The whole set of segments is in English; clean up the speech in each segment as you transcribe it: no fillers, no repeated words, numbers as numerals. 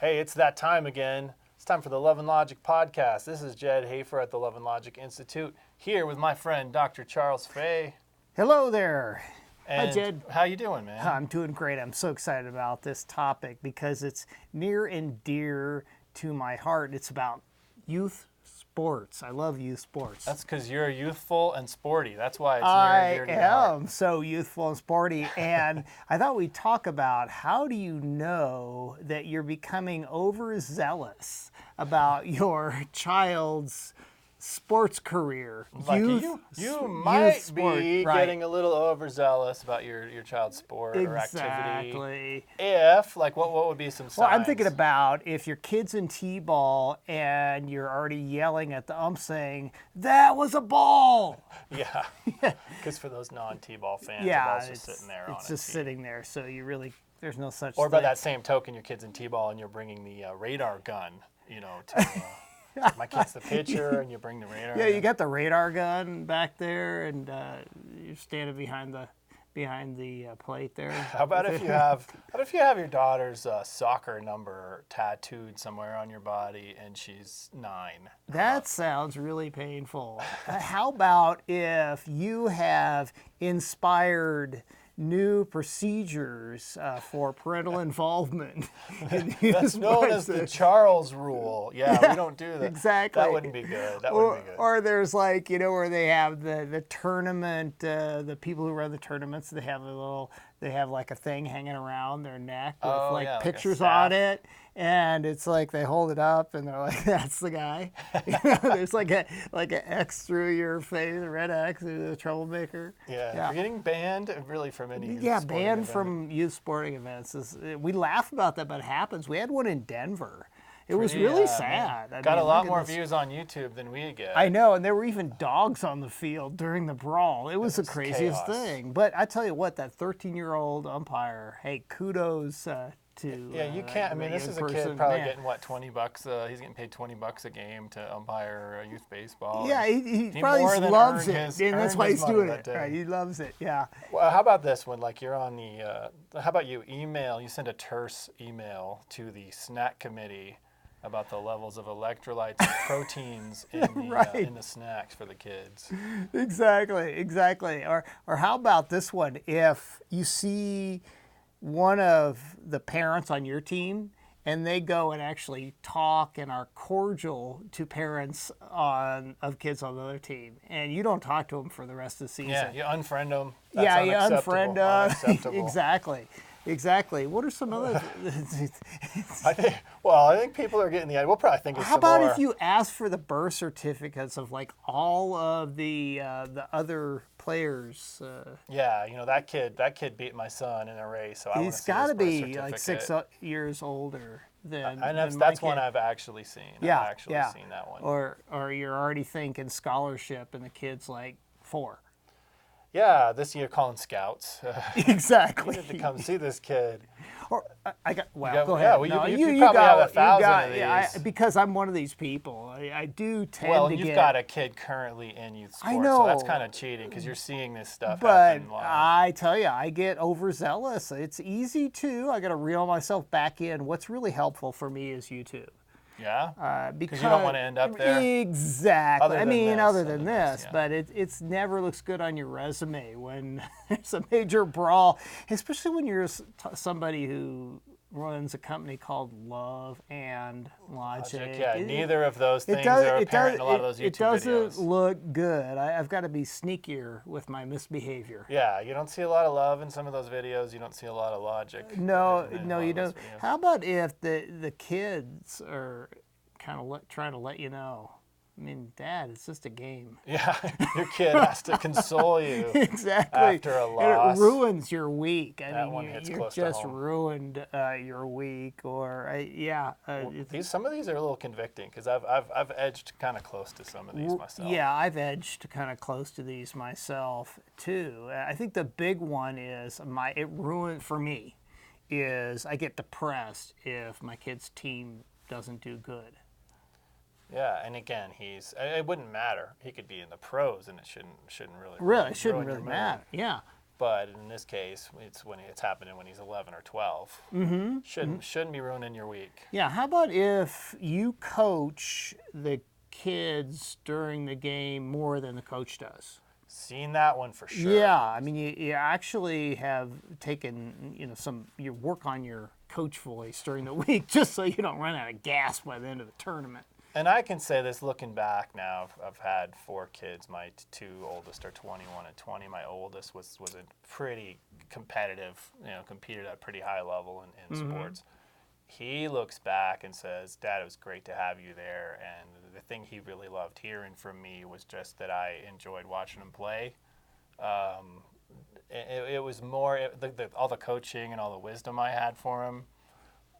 Hey, it's that time again. It's time for the Love and Logic podcast. This is Jedd Hafer at the Love and Logic Institute, here with my friend Dr. Charles Fay. Hello there. And Hi, Jedd. How you doing, man? I'm doing great. I'm so excited about this topic because it's near and dear to my heart. It's about youth sports. I love youth sports. That's because you're youthful and sporty. That's why it's near I and dear to your heart. am so youthful and sporty, and I thought we'd talk about how do you know that you're becoming overzealous about your child's sports career. Like you might sport, be right. getting a little overzealous about your child's sport or activity. Exactly. If, like, what would be some signs? Well, I'm thinking about if your kid's in T-ball and you're already yelling at the ump saying, "That was a ball!" Yeah, because for those non-T-ball fans, Yeah, the ball's just sitting there on it's a just tee. sitting there, so you really, there's no such Or thing. by that same token, your kid's in T-ball and you're bringing the radar gun, to... my kid's the pitcher, and you bring the radar. Yeah, gun. you got the radar gun back there, and you're standing behind the plate there. How about if you have your daughter's soccer number tattooed somewhere on your body, and she's 9? That sounds really painful. How about if you have inspired new procedures for parental involvement? That's known as the Charles rule. Yeah, we don't do that. Exactly. That wouldn't be good. That wouldn't be good. Or there's like, where they have the tournament, the people who run the tournaments, they have like a thing hanging around their neck with like a pictures staff. on it. And it's like they hold it up and they're like, "That's the guy." There's like an X through your face, a red X, the troublemaker. Yeah, Yeah. you're getting banned really from any. Yeah, sporting banned event. from youth sporting events. We laugh about that, but it happens. We had one in Denver. It was Pretty, really man. sad. Got a look lot at more this. views on YouTube than we get. I know, and there were even dogs on the field during the brawl. It was the craziest chaos. thing. But I tell you what, that 13-year-old umpire, hey, kudos to Yeah, you can't. I mean, this young is a kid person. probably Man. getting what, $20? He's getting paid $20 a game to umpire youth baseball. Yeah, he He probably more than loves earned it, his- and that's earned why his he's money doing that it. day. Right, he loves it. Yeah. Well, how about this one? Like you're on the. How about you send a terse email to the snack committee about the levels of electrolytes and proteins in the Right. in the snacks for the kids. Exactly. Or how about this one? If you see one of the parents on your team and they go and actually talk and are cordial to parents of kids on the other team, and you don't talk to them for the rest of the season. Yeah, you unfriend them. You unfriend them. Exactly. What are some other? I think people are getting the idea. We'll probably think of How some about more. if you ask for the birth certificates of like all of the other players? Yeah, that kid beat my son in a race, so I want to He's see got to his birth be like certificate. 6 years older than. And than that's my one kid. I've actually seen. Yeah, I've actually yeah. seen that one. Or you're already thinking scholarship, and the kid's like 4. Yeah, this year calling scouts. Exactly. You need to come see this kid. Or I got. Well, got- go yeah, ahead. well, No, you probably have 1,000 of yeah, these. because I'm one of these people. I do tend Well, to and you've get. got a kid currently in youth sports, I so that's know. kind of cheating because you're seeing this stuff But happen live. I tell you, I get overzealous. It's easy to. I got to reel myself back in. What's really helpful for me is YouTube. Yeah? Because you don't wanna end up there? Exactly. Other than this, yeah. But it's never looks good on your resume when there's a major brawl, especially when you're somebody who runs a company called Love and Logic. Yeah, neither of those things are apparent in a lot of those YouTube It doesn't videos. look good. I've got to be sneakier with my misbehavior. Yeah, you don't see a lot of love in some of those videos. You don't see a lot of logic. No, in a no, lot you of those don't. videos. How about if the kids are kind of trying to let you know? I mean, Dad, it's just a game. Yeah, your kid has to console you Exactly. after a loss. And it ruins your week. That one hits you're close to just home. ruined your week. Or Some of these are a little convicting because I've edged kind of close to some of these myself. Yeah, I've edged kind of close to these myself too. I think the big one is it ruined for me is I get depressed if my kid's team doesn't do good. Yeah, and again, it wouldn't matter. He could be in the pros, and it shouldn't really It shouldn't ruin your really mood. matter. Yeah. But in this case, it's happening when he's 11 or 12. Shouldn't be ruining your week. Yeah, how about if you coach the kids during the game more than the coach does? Seen that one for sure. Yeah, I mean, you actually have taken, you work on your coach voice during the week just so you don't run out of gas by the end of the tournament. And I can say this looking back now, I've had 4 kids. My 2 oldest are 21 and 20. My oldest was a pretty competitive, competed at a pretty high level in sports. He looks back and says, Dad, it was great to have you there. And the thing he really loved hearing from me was just that I enjoyed watching him play. It was more, all the coaching and all the wisdom I had for him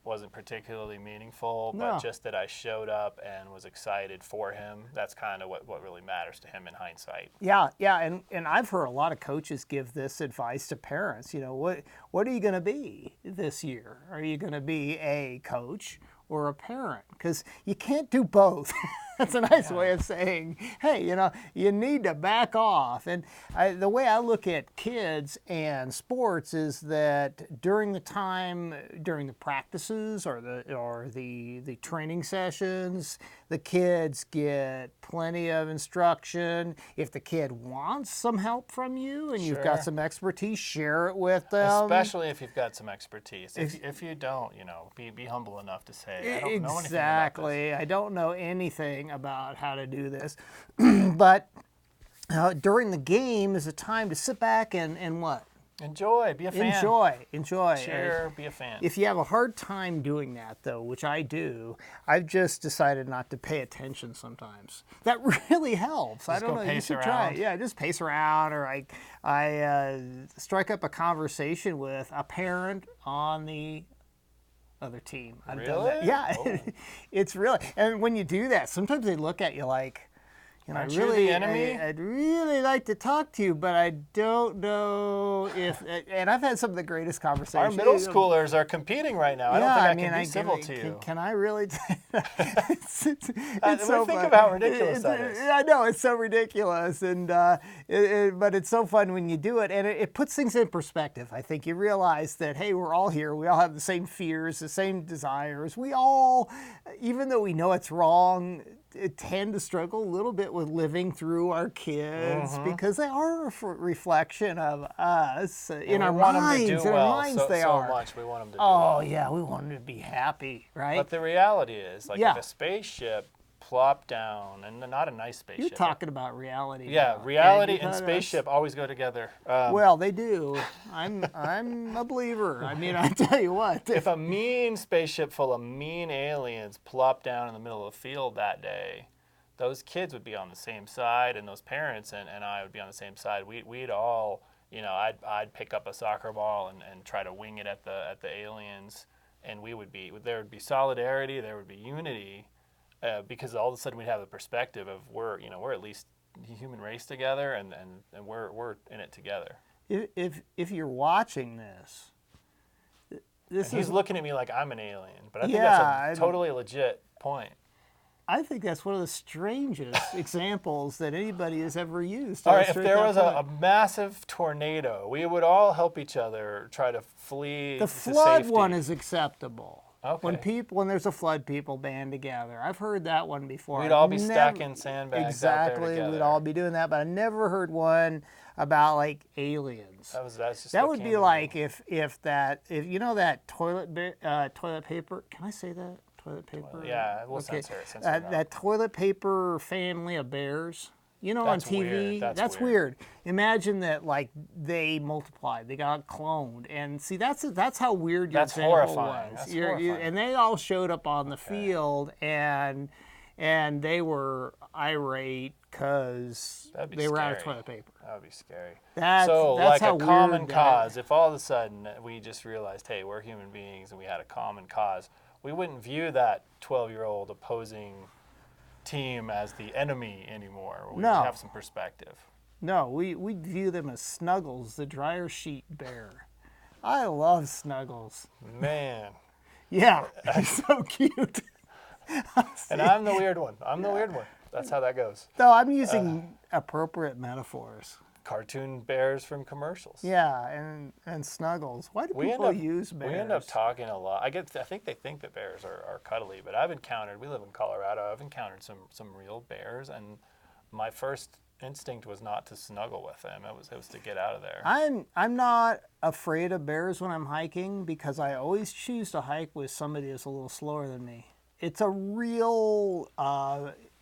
wasn't particularly meaningful, but just that I showed up and was excited for him. That's kind of what really matters to him in hindsight. Yeah, and I've heard a lot of coaches give this advice to parents. What are you going to be this year? Are you going to be a coach or a parent? Because you can't do both. That's a nice way of saying, hey, you need to back off. And the way I look at kids and sports is that during the practices or the training sessions, the kids get plenty of instruction. If the kid wants some help from you and you've got some expertise, share it with them. Especially if you've got some expertise. If you don't, be humble enough to say, I don't know anything about this. Exactly. I don't know anything about how to do this. But during the game is a time to sit back and what? Enjoy, be a fan. Enjoy. Cheer, be a fan. If you have a hard time doing that, though, which I do, I've just decided not to pay attention sometimes. That really helps. I don't know. You should try it. Yeah, just pace around, or I strike up a conversation with a parent on the other team. I've done that. Yeah, it's really. And when you do that, sometimes they look at you like, Aren't you the enemy? I'd really like to talk to you, but I don't know if. And I've had some of the greatest conversations. Our middle schoolers are competing right now. I don't think I can be civil to you. Can I really? It's so think of how ridiculous that is. I know, it's so ridiculous, and but it's so fun when you do it, and it puts things in perspective. I think you realize that, hey, we're all here. We all have the same fears, the same desires. We all, even though we know it's wrong, tend to struggle a little bit with living through our kids because they are a reflection of us in our minds. In our minds, they are. So much we want them to do well. well. Yeah, we want them to be happy, right? But the reality is, if a spaceship plopped down, and not a nice spaceship. You're talking about reality. Yeah, now. reality and spaceship always go together. Well, they do. I'm a believer. I mean, I tell you what. If a mean spaceship full of mean aliens plopped down in the middle of the field that day, those kids would be on the same side, and those parents and I would be on the same side. We'd all, I'd pick up a soccer ball and try to wing it at the aliens, and there would be solidarity, there would be unity. Because all of a sudden we'd have the perspective of we're at least the human race together, and we're in it together. If you're watching this he's looking at me like I'm an alien, but I think that's a totally legit point. I think that's one of the strangest examples that anybody has ever used. All right, if there was a massive tornado, we would all help each other try to flee. The flood one is acceptable. Okay. When there's a flood, people band together. I've heard that one before. We'd all be stacking sandbags out there together. We'd all be doing that, but I never heard one about aliens. That would be like if you know that toilet paper. Can I say that? Toilet paper? Well, yeah, we'll censor it. That toilet paper family of bears. That's on TV, weird. that's weird. Imagine that, they multiplied, they got cloned, and see, that's how weird your example horrifying. was. That's horrifying. And they all showed up on the field, and they were irate because they were out of toilet paper. That would be scary. That's how a common weird cause. If all of a sudden we just realized, hey, we're human beings, and we had a common cause, we wouldn't view that 12-year-old opposing team as the enemy anymore. We have some perspective. No, we view them as Snuggles, the dryer sheet bear. I love Snuggles. Man. Yeah, he's so cute. And I'm the weird one. That's how that goes. No, I'm using appropriate metaphors. cartoon bears from commercials. Yeah, and snuggles. Why do people use bears? We end up talking a lot. I think they think that bears are cuddly, but we live in Colorado. I've encountered some real bears, and my first instinct was not to snuggle with them. It was to get out of there. I'm not afraid of bears when I'm hiking because I always choose to hike with somebody that's a little slower than me. It's a real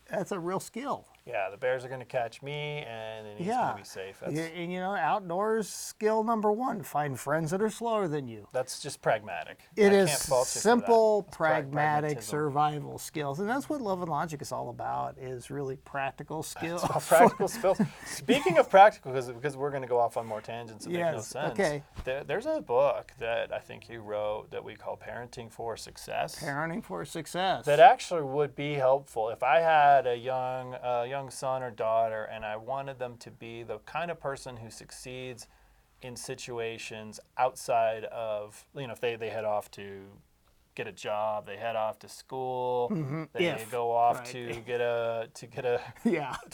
that's a real skill. Yeah, the bears are going to catch me, and he's going to be safe. And outdoors skill number one: find friends that are slower than you. That's just pragmatic. It is simple, pragmatic survival skills, and that's what Love and Logic is all about. Is really practical skills. Practical skills. Speaking of practical, because we're going to go off on more tangents that make no sense. Okay. There's a book that I think you wrote that we call Parenting for Success. Parenting for Success. That actually would be helpful if I had a young son or daughter, and I wanted them to be the kind of person who succeeds in situations outside of, if they head off to get a job, they head off to school, they go off to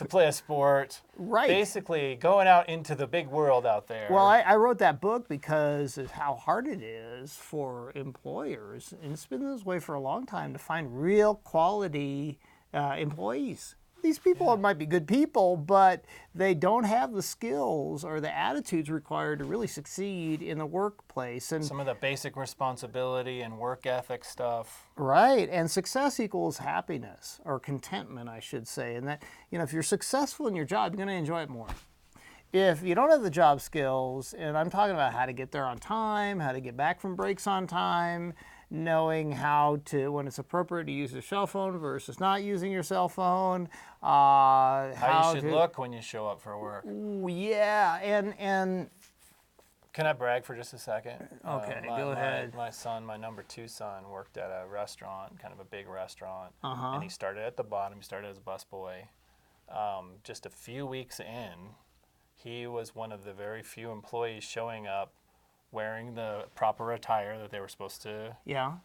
play a sport. Right. Basically, going out into the big world out there. Well, I wrote that book because of how hard it is for employers, and it's been this way for a long time, to find real quality employees. These people might be good people, but they don't have the skills or the attitudes required to really succeed in the workplace. And some of the basic responsibility and work ethic stuff. Right, and success equals happiness, or contentment, I should say. And that, if you're successful in your job, you're going to enjoy it more. If you don't have the job skills, and I'm talking about how to get there on time, how to get back from breaks on time, knowing how to, when it's appropriate to use your cell phone versus not using your cell phone. How you should look when you show up for work. Yeah, and can I brag for just a second? Okay, go ahead. My number 2 son, worked at a restaurant, kind of a big restaurant, Uh-huh. and he started at the bottom. He started as a busboy. Just a few weeks in, he was one of the very few employees showing up wearing the proper attire that they were supposed to. Yeah.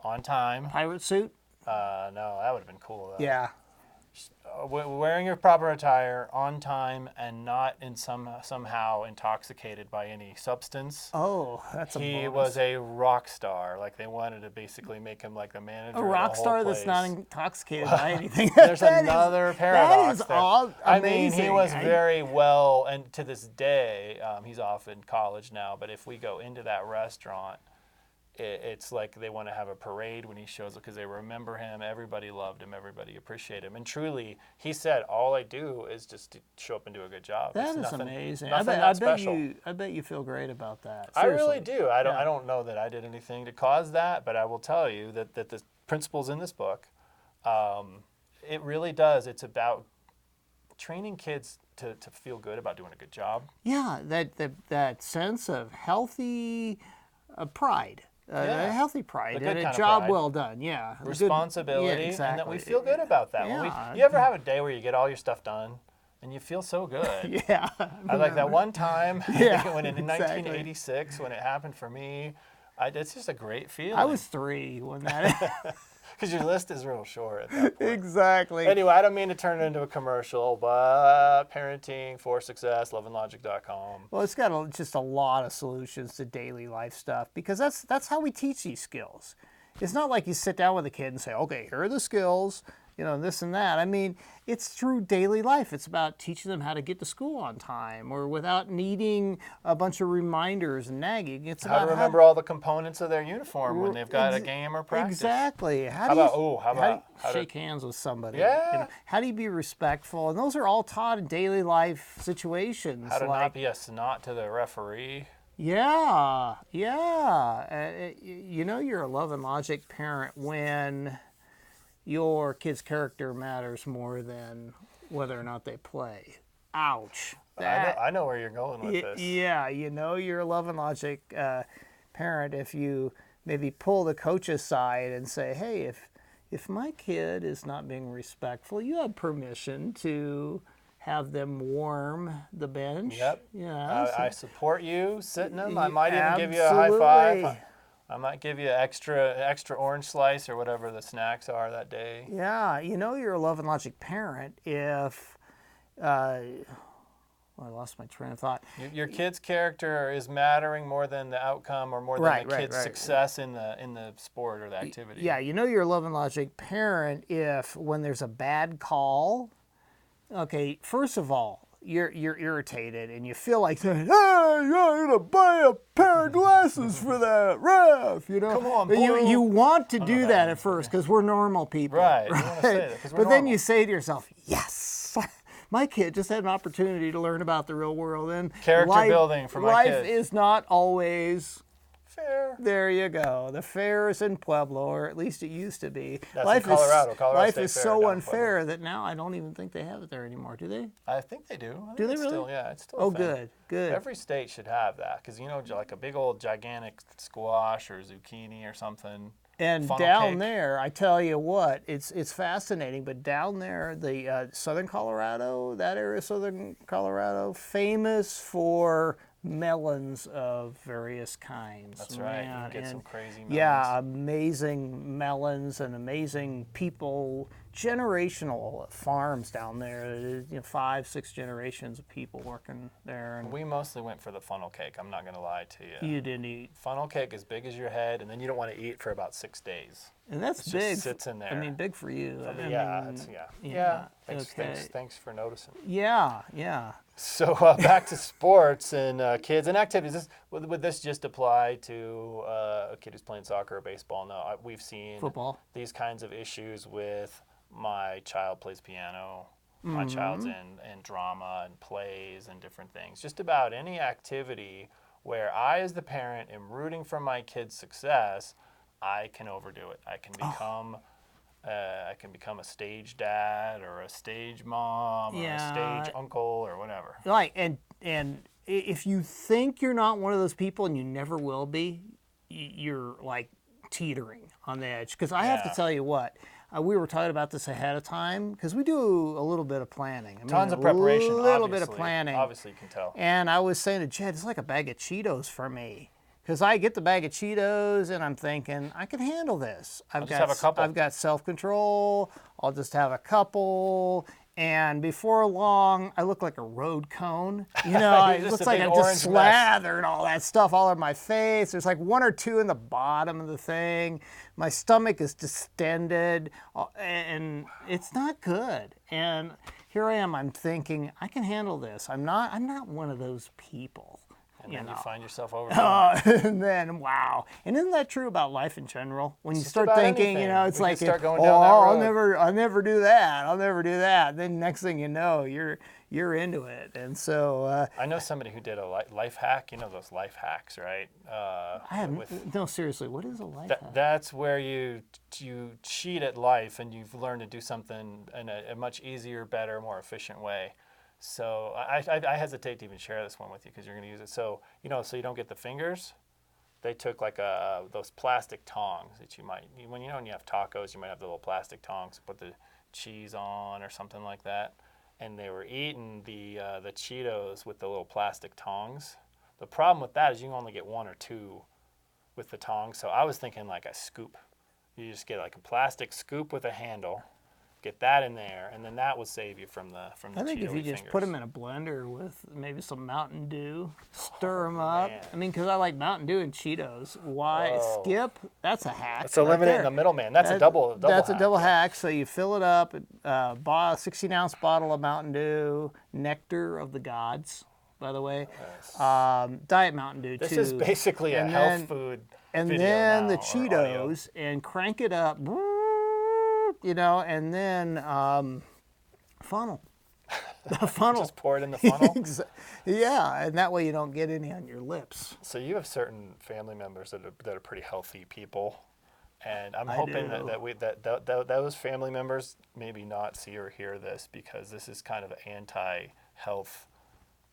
On time. Pirate suit? No, that would have been cool though. Yeah. Wearing your proper attire on time and not in somehow intoxicated by any substance. Oh, that's a bonus. He was a rock star. Like, they wanted to basically make him like the manager. A rock of the whole star place. that's not intoxicated by anything. There's another paradox. That is there. amazing. I mean, he was very well, and to this day, he's off in college now. But if we go into that restaurant, it's like they want to have a parade when he shows up because they remember him. Everybody loved him. Everybody appreciated him. And truly, he said, all I do is just to show up and do a good job. That is amazing. I bet you feel great about that. Seriously. I really do. I don't know that I did anything to cause that, but I will tell you that the principles in this book, it really does. It's about training kids to feel good about doing a good job. Yeah, that sense of healthy pride. A healthy pride and a job well done, responsibility, exactly. And that we feel good about that. You ever have a day where you get all your stuff done and you feel so good? Yeah. I like that one time when in 1986 when it happened for me. It's just a great feeling. I was 3 when that. Because your list is real short at that point. Exactly. Anyway, I don't mean to turn it into a commercial, but Parenting for Success, loveandlogic.com. Well, it's got just a lot of solutions to daily life stuff because that's how we teach these skills. It's not like you sit down with a kid and say, okay, here are the skills, this and that. I mean, it's through daily life. It's about teaching them how to get to school on time or without needing a bunch of reminders and nagging. It's how about to remember all the components of their uniform when they've got a game or practice. Exactly. How do you shake hands with somebody? Yeah. How do you be respectful? And those are all taught in daily life situations. How to not be a snot to the referee. Yeah. You're a Love and Logic parent when your kid's character matters more than whether or not they play. Ouch. I know where you're going with this. Yeah, you're a Love and Logic parent if you maybe pull the coach aside and say, hey, if my kid is not being respectful, you have permission to have them warm the bench. Yep. Yeah. I support you sitting them. I might even give you a high five. I might give you an extra orange slice or whatever the snacks are that day. Yeah, you're a Love and Logic parent if I lost my train of thought. Your kid's character is mattering more than the outcome or more than the kid's success in the sport or the activity. Yeah, you're a love and logic parent if when there's a bad call, okay, first of all, you're irritated and you feel like saying, "Hey, you're gonna buy a pair of glasses for that ref," Come on, you want to do that at first because we're normal people, right? You want to say that 'cause we're but then normal. you say to yourself, "Yes, my kid just had an opportunity to learn about the real world." And character building for my kid. Life is not always fair. There you go. The fair is in Pueblo, or at least it used to be. That's in Colorado. Life is so unfair that now I don't even think they have it there anymore. Do they? I think they do. Do they really? Still, yeah, it's still. Oh, a thing. good. Every state should have that because like a big old gigantic squash or zucchini or something. And down there, I tell you what, it's fascinating. But down there, the southern Colorado, that area, of southern Colorado, famous for melons of various kinds. That's right. You can get some crazy melons. Yeah, amazing melons and amazing people. Generational farms down there. 5, 6 generations of people working there. And we mostly went for the funnel cake. I'm not going to lie to you. You didn't eat. Funnel cake as big as your head, and then you don't want to eat for about 6 days. And that's it big. Just sits in there. I mean, big for you. Yeah. Thanks for noticing. Yeah. So back to sports and kids and activities. Would this just apply to a kid who's playing soccer or baseball? No, we've seen football. These kinds of issues with my child plays piano. My child's in drama and plays and different things. Just about any activity where I, as the parent, am rooting for my kid's success, I can overdo it. I can become a stage dad or a stage mom or a stage uncle or whatever. Right, and if you think you're not one of those people and you never will be, you're like teetering on the edge. Because I have to tell you what, we were talking about this ahead of time because we do a little bit of planning. Tons of preparation, a little bit of planning. Obviously, you can tell. And I was saying to Jedd, it's like a bag of Cheetos for me. Because I get the bag of Cheetos and I'm thinking, I can handle this. I'll just have a couple. I've got self-control. I'll just have a couple. And before long, I look like a road cone. It looks like I'm just slathered all that stuff all over my face. There's like 1 or 2 in the bottom of the thing. My stomach is distended, and it's not good. And here I am. I'm thinking, I can handle this. I'm not one of those people. And then you find yourself over. And then, wow. And isn't that true about life in general? When you start thinking, it's like, I'll never do that. I'll never do that. Then next thing you know, you're into it. And so I know somebody who did a life hack. You know those life hacks, right? No, seriously, what is a life hack? That's where you cheat at life and you've learned to do something in a much easier, better, more efficient way. So I hesitate to even share this one with you because you're going to use it. So so you don't get the fingers. They took like those plastic tongs that when you have tacos, you might have the little plastic tongs to put the cheese on or something like that. And they were eating the Cheetos with the little plastic tongs. The problem with that is you can only get 1 or 2 with the tongs. So I was thinking like a scoop. You just get like a plastic scoop with a handle. Get that in there, and then that will save you from the I think if you just put them in a blender with maybe some Mountain Dew, stir them up. Man. I mean, because I like Mountain Dew and Cheetos. Why skip? That's a hack. That's eliminating the middleman. That's a double. That's hack. A double hack. So you fill it up, a 16-ounce bottle of Mountain Dew, nectar of the gods, by the way. Yes. Diet Mountain Dew too. This is basically a health food. And then the Cheetos, and crank it up. And then funnel. The funnel. Just pour it in the funnel? Yeah, and that way you don't get any on your lips. So you have certain family members that are pretty healthy people, and I'm hoping that those family members maybe not see or hear this because this is kind of anti-health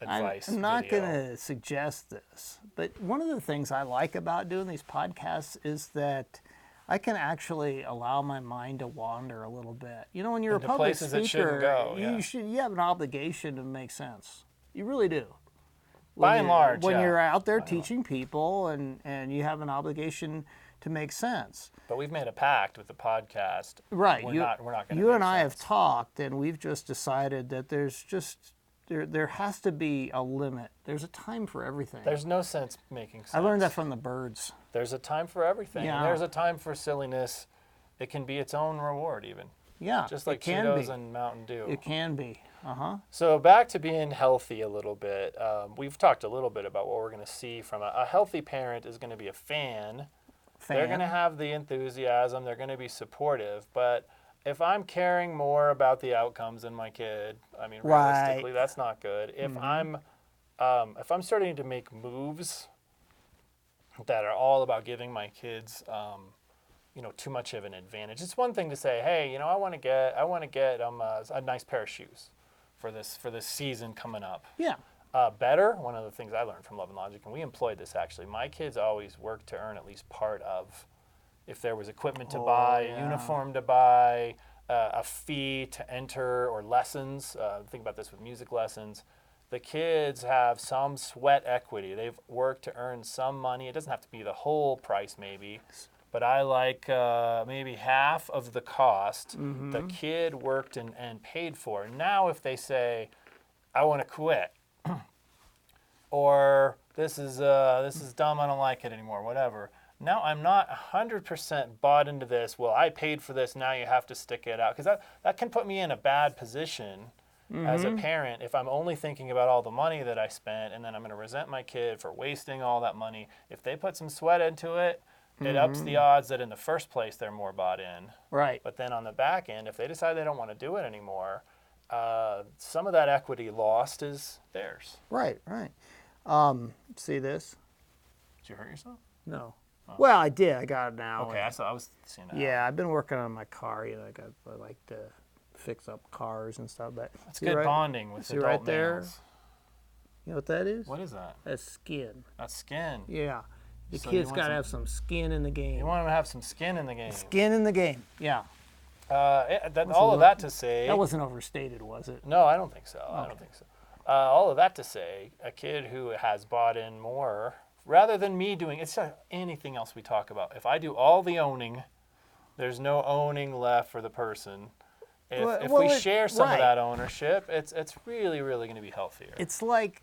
advice. I'm not going to suggest this, but one of the things I like about doing these podcasts is that I can actually allow my mind to wander a little bit. When you're a public speaker, you have an obligation to make sense. You really do. By and large, when you're out there teaching people, and you have an obligation to make sense. But we've made a pact with the podcast. Right. We're not going to. You and I have talked, and we've just decided that there's there has to be a limit. There's a time for everything. There's no sense making sense. I learned that from the birds. There's a time for everything. Yeah. And there's a time for silliness. It can be its own reward even. Yeah, Just like it can Cheetos be. and Mountain Dew. It can be. So back to being healthy a little bit. We've talked a little bit about what we're going to see from a healthy parent is going to be a fan. They're going to have the enthusiasm. They're going to be supportive. But if I'm caring more about the outcomes in my kid, I mean, realistically, that's not good. If I'm starting to make moves that are all about giving my kids, too much of an advantage. It's one thing to say, hey, I want to get a nice pair of shoes for this season coming up. Yeah. Better, one of the things I learned from Love and Logic, and we employed this actually, my kids always worked to earn at least part of, if there was equipment to buy, a uniform to buy, a fee to enter, or lessons. Think about this with music lessons. The kids have some sweat equity. They've worked to earn some money. It doesn't have to be the whole price maybe, but I like maybe half of the cost the kid worked and paid for. Now if they say, I want to quit, or this is dumb, I don't like it anymore, whatever. Now I'm not 100% bought into this, well, I paid for this, now you have to stick it out. Because that can put me in a bad position as a parent if I'm only thinking about all the money that I spent, and then I'm going to resent my kid for wasting all that money. If they put some sweat into it, it ups the odds that in the first place they're more bought in. Right. But then on the back end, if they decide they don't want to do it anymore, some of that equity lost is theirs. Right. See this? Did you hurt yourself? No. Oh. Well, I did. I got it now. Okay, I was seeing that. Yeah, I've been working on my car. I like to fix up cars and stuff. But it's good bonding with adult right there. males. You know what that is? What is that? That's skin. That's skin. Yeah. The kid's got to have some skin in the game. You want him to have some skin in the game. Skin in the game. Yeah. All of that to say. That wasn't overstated, was it? No, I don't think so. Okay. I don't think so. All of that to say, a kid who has bought in more, rather than me doing, it's not anything else we talk about. If I do all the owning, there's no owning left for the person. If we share some of that ownership, it's really, really going to be healthier. It's like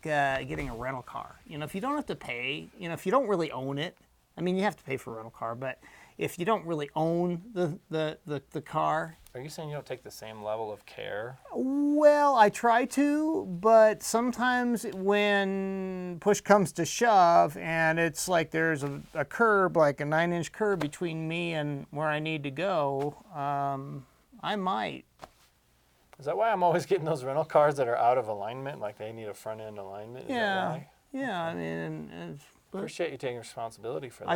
getting a rental car. If you don't have to pay, if you don't really own it, I mean, you have to pay for a rental car, but if you don't really own the car. Are you saying you don't take the same level of care? Well, I try to, but sometimes when push comes to shove and it's like there's a curb, like a 9-inch curb between me and where I need to go, I might. Is that why I'm always getting those rental cars that are out of alignment, like they need a front end alignment? Yeah. Is that why? Yeah, I mean, appreciate you taking responsibility for that.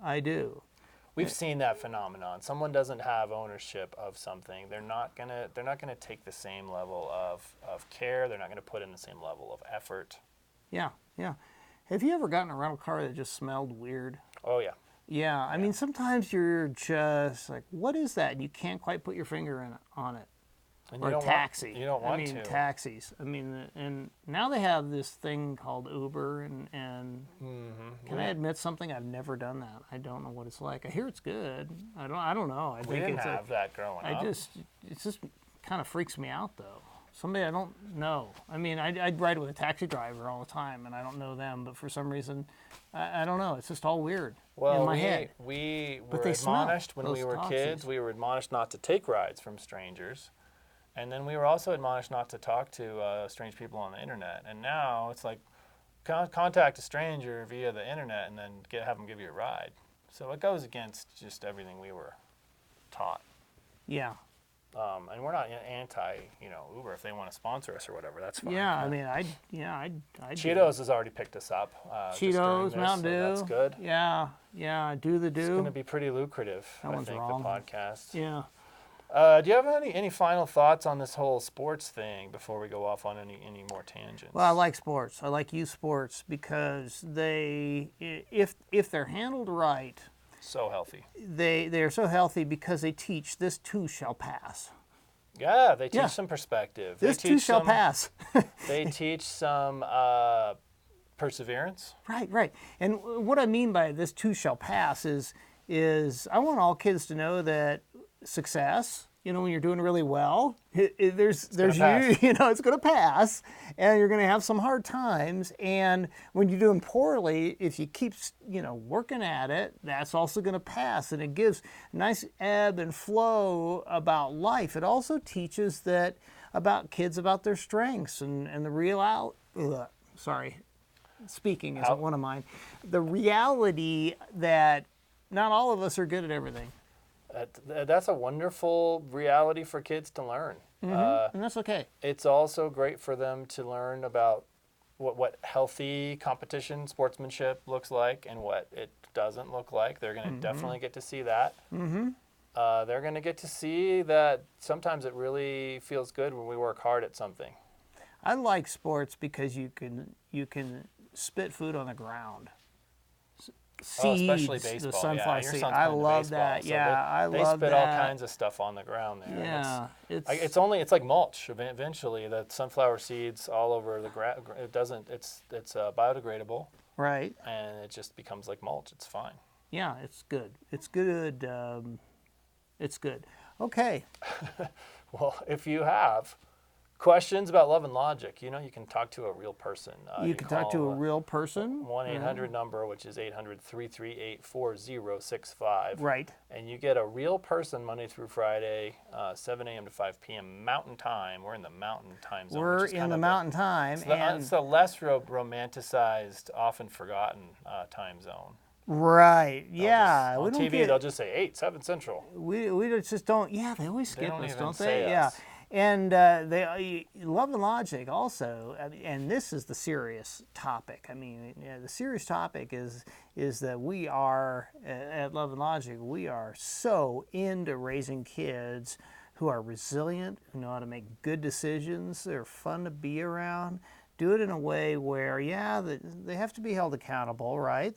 I do. We've seen that phenomenon. Someone doesn't have ownership of something. They're not gonna take the same level of care. They're not gonna put in the same level of effort. Yeah. Have you ever gotten a rental car that just smelled weird? Oh yeah. Yeah. I mean, sometimes you're just like, what is that? And you can't quite put your finger on it. And or you a taxi. You don't want to. I mean, taxis. I mean, and now they have this thing called Uber, and can I admit something? I've never done that. I don't know what it's like. I hear it's good. I don't know. We didn't have that growing up. It just kind of freaks me out though. Somebody I don't know. I mean, I'd ride with a taxi driver all the time, and I don't know them, but for some reason, I don't know. It's just all weird in my head. We were admonished when we were kids. We were admonished not to take rides from strangers. And then we were also admonished not to talk to strange people on the internet. And now it's like contact a stranger via the internet and then have them give you a ride. So it goes against just everything we were taught. Yeah. And we're not anti, Uber if they want to sponsor us or whatever. That's fine. Yeah, I mean, I Cheetos has already picked us up. Cheetos, Mountain Dew. So that's good. Yeah. Do the do. It's going to be pretty lucrative. That one's wrong. The podcast. Yeah. Do you have any final thoughts on this whole sports thing before we go off on any more tangents? Well, I like sports. I like youth sports because if they're handled right, so healthy. They're so healthy because they teach this too shall pass. Yeah, they teach some perspective. This too shall pass. They teach some perseverance. Right. And what I mean by this too shall pass is I want all kids to know that success, when you're doing really well, there's pass. it's going to pass, and you're going to have some hard times. And when you're doing poorly, if you keep, working at it, that's also going to pass. And it gives nice ebb and flow about life. It also teaches about kids about their strengths and the real. Speaking isn't one of mine. The reality that not all of us are good at everything. That's a wonderful reality for kids to learn. And that's okay. It's also great for them to learn about what healthy competition sportsmanship looks like and what it doesn't look like. They're going to definitely get to see that. They're going to get to see that sometimes it really feels good when we work hard at something. I like sports because you can spit food on the ground. Especially Seeds, baseball. the sunflower Your seed. son's I playing love baseball, that. so Yeah, I they love spit that. all kinds of stuff on the ground there. Yeah, It's like mulch. Eventually, the sunflower seeds all over the ground. It doesn't. It's biodegradable. Right. And it just becomes like mulch. It's fine. Yeah, it's good. It's good. It's good. Okay. Well, if you have questions about love and logic, you can talk to a real person. You can talk to a real person. 1-800 number, which is 800-338-4065. Right. And you get a real person Monday through Friday, 7 a.m. to 5 p.m. Mountain Time. We're in the Mountain Time Zone. We're in the Mountain Time. It's the less romanticized, often forgotten time zone. Right. Yeah. On TV, they'll just say 8, 7 Central. We just don't. Yeah, they always skip us, don't they? Us. Yeah. And love and logic also, and this is the serious topic. I mean, the serious topic is that we are at Love and Logic. We are so into raising kids who are resilient, who know how to make good decisions. They're fun to be around. Do it in a way where, they have to be held accountable, right?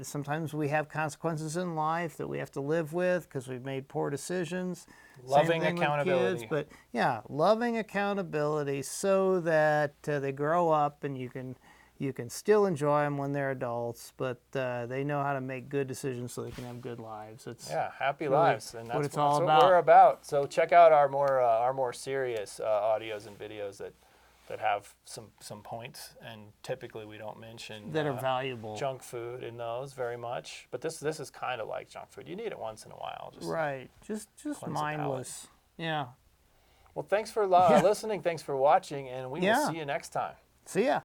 Sometimes we have consequences in life that we have to live with because we've made poor decisions. Loving accountability. Kids, but loving accountability so that they grow up and you can still enjoy them when they're adults, but they know how to make good decisions so they can have good lives. Happy lives, and that's what we're about. So check out our more serious audios and videos that have some points, and typically we don't mention that are valuable junk food in those very much. But this is kind of like junk food. You need it once in a while. Just mindless. Yeah. Well, thanks for listening. Thanks for watching, and we will see you next time. See ya.